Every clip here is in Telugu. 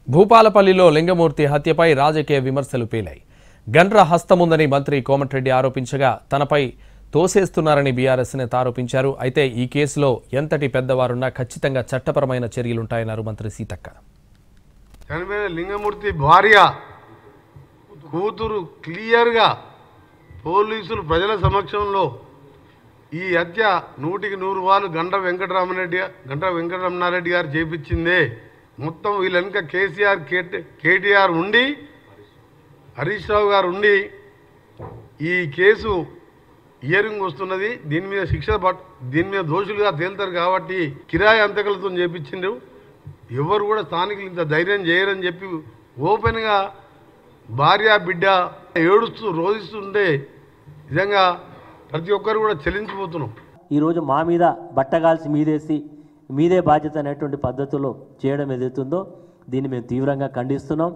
భూపాలపల్లిలో లింగమూర్తి హత్యపై రాజకీయ విమర్శలు పేలాయి. గండ్ర హస్తముందని మంత్రి కోమటిరెడ్డి ఆరోపించగా తనపై తోసేస్తున్నారని బీఆర్ఎస్ నేత ఆరోపించారు. అయితే ఈ కేసులో ఎంతటి పెద్దవారున్నా ఖచ్చితంగా చట్టపరమైన చర్యలుంటాయన్నారు మంత్రి సీతక్క. లింగమూర్తి భార్య కూతురు క్లియర్గా పోలీసులు ప్రజల సమక్షంలో ఈ హత్య 100% గండ్ర వెంకటరమణారెడ్డి గారు చేపించిందే. మొత్తం వీళ్ళ వెనుక కేటీఆర్ ఉండి హరీష్ రావు గారు ఉండి ఈ కేసు హియరింగ్ వస్తున్నది. దీని మీద దోషులుగా తేలుతారు కాబట్టి కిరాయి అంతకులతో చేపించిండ్రు. ఎవరు కూడా స్థానికులు ఇంత ధైర్యం చేయరని చెప్పి ఓపెన్గా భార్య బిడ్డ ఏడుస్తూ రోధిస్తుంటే నిజంగా ప్రతి ఒక్కరు కూడా చెల్లించిపోతున్నాం. ఈరోజు మా మీద బట్టగాల్సి మీదే బాధ్యత అనేటువంటి పద్ధతిలో చేయడం ఏదైతుందో దీన్ని మేము తీవ్రంగా ఖండిస్తున్నాం.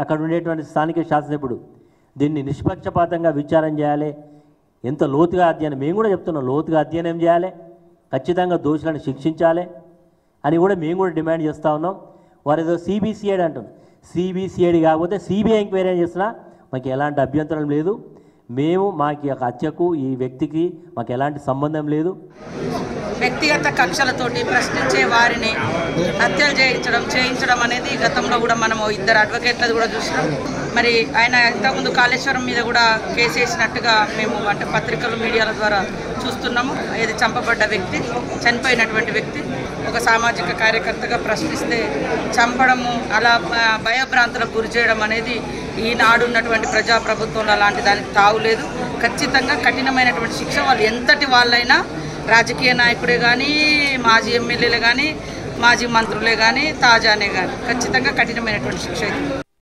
అక్కడ ఉండేటువంటి స్థానిక శాసనసభ్యుడు దీన్ని నిష్పక్షపాతంగా విచారం చేయాలి. ఎంత లోతుగా అధ్యయనం, మేము కూడా చెప్తున్నాం, లోతుగా అధ్యయనం చేయాలి, ఖచ్చితంగా దోషులను శిక్షించాలి అని కూడా మేము కూడా డిమాండ్ చేస్తూ ఉన్నాం. వారు ఏదో సిబిసిఐడి అంటున్నాం. సిబిసిఐడి కాకపోతే సిబిఐ ఎంక్వైరీ చేసినా మాకు ఎలాంటి అభ్యంతరం లేదు. మాకు హత్యకు ఈ వ్యక్తికి మాకు ఎలాంటి సంబంధం లేదు. వ్యక్తిగత కక్షలతోటి ప్రశ్నించే వారిని హత్యలు చేయించడం అనేది గతంలో కూడా మనము ఇద్దరు అడ్వకేట్లది కూడా చూసినాం. మరి ఆయన ఇంతకుముందు కాళేశ్వరం మీద కూడా కేసు వేసినట్టుగా మేము అంటే పత్రికలు మీడియాల ద్వారా చూస్తున్నాము. ఇది చంపబడ్డ వ్యక్తి, చనిపోయినటువంటి వ్యక్తి ఒక సామాజిక కార్యకర్తగా ప్రశ్నిస్తే చంపడము, అలా భయభ్రాంతులకు గురి చేయడం అనేది ఈనాడు ఉన్నటువంటి ప్రజాప్రభుత్వంలో అలాంటి దానికి తావులేదు. ఖచ్చితంగా కఠినమైనటువంటి శిక్ష వాళ్ళు ఎంతటి వాళ్ళైనా, రాజకీయ నాయకుడే కానీ, మాజీ ఎమ్మెల్యేలే కానీ, మాజీ మంత్రులే కానీ, తాజానే కానీ ఖచ్చితంగా కఠినమైనటువంటి శిక్ష.